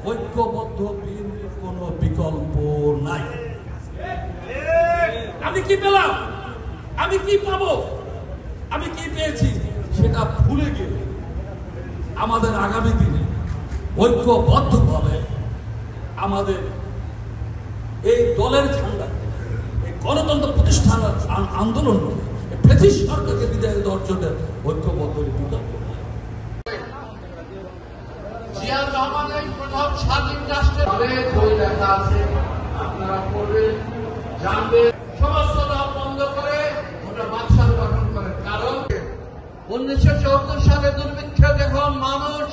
ঐক্যবদ্ধ বিএনপির কোনো বিকল্প নাই। আমি কি পেলাম, আমি কি পাবো, আমি কি পেয়েছি সেটা ভুলে গিয়ে আমাদের আগামী দিনে ঐক্যবদ্ধভাবে আমাদের এই দলের ঝান্ডা, এই গণতন্ত্র প্রতিষ্ঠানের আন্দোলনকে ব্রিটিশ সরকারকে বিদায় দেওয়ার জন্য ঐক্যবদ্ধ বিকল্প। জিয়া রহমানের প্রথম স্বাধীন রাষ্ট্রের বই লেখা আছে, আপনারা পড়বেন, জানবেন। সমস্ত দল বন্ধ করে ওটা বাদশাহ গঠন করেন। কারণ 1974 সালে দুর্ভিক্ষে যখন মানুষ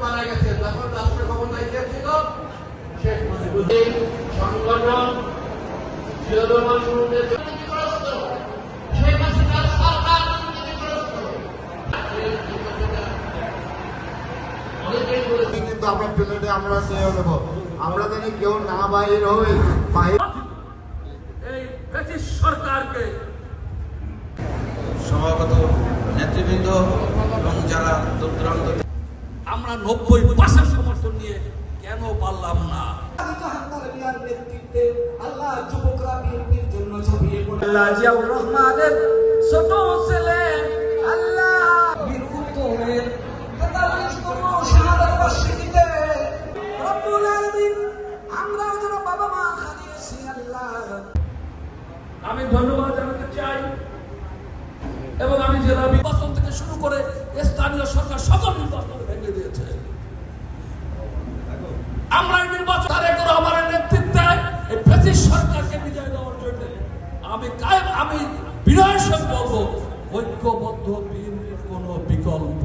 মারা গেছে, তখন রাষ্ট্র ক্ষমতায় কে ছিল? শেখ মুজিবুদ্দিন। সংগঠন জিয়া রহমান দুর্নীতিগ্রস্ত, শেখ হাসিনার সরকার দুর্নীতিগ্রস্ত। কিন্তু আমরা প্লেটে আমরা নেব, আমরা জানি কেউ না বাইর হই এই ব্রিটিশ সরকারকে সভাগত নেতৃবৃন্দ এবং যারা দূরান্ত, আমরা 90% সমর্থন নিয়ে কেন পারলাম না? আল্লাহ যুবকরা বিএনপির জন্য ঝাঁপিয়ে পড়ে। আল্লাহ জিয়াউর রহমানের ছোট ছেলে আল্লাহ বীর উত্তমের ৪৩তম শাহাদাত বার্ষিকীতে রব্বুল আলামিন আমরাও যেন বাবা মা হারিয়েছি আল্লাহ। আমি ধন্যবাদ জানাতে চাই এবং আমি জেলা নির্বাচন থেকে শুরু করে স্থানীয় সরকার সকল নির্বাচন ভেঙে দিয়েছে। আমরা এই নির্বাচন তারেক রহমানের নেতৃত্বে এই ব্রিটিশ সরকারকে বিদায় দেওয়ার জন্য আমি বিনয়ের সঙ্গে বলবো, ঐক্যবদ্ধ বিএনপির কোনো বিকল্প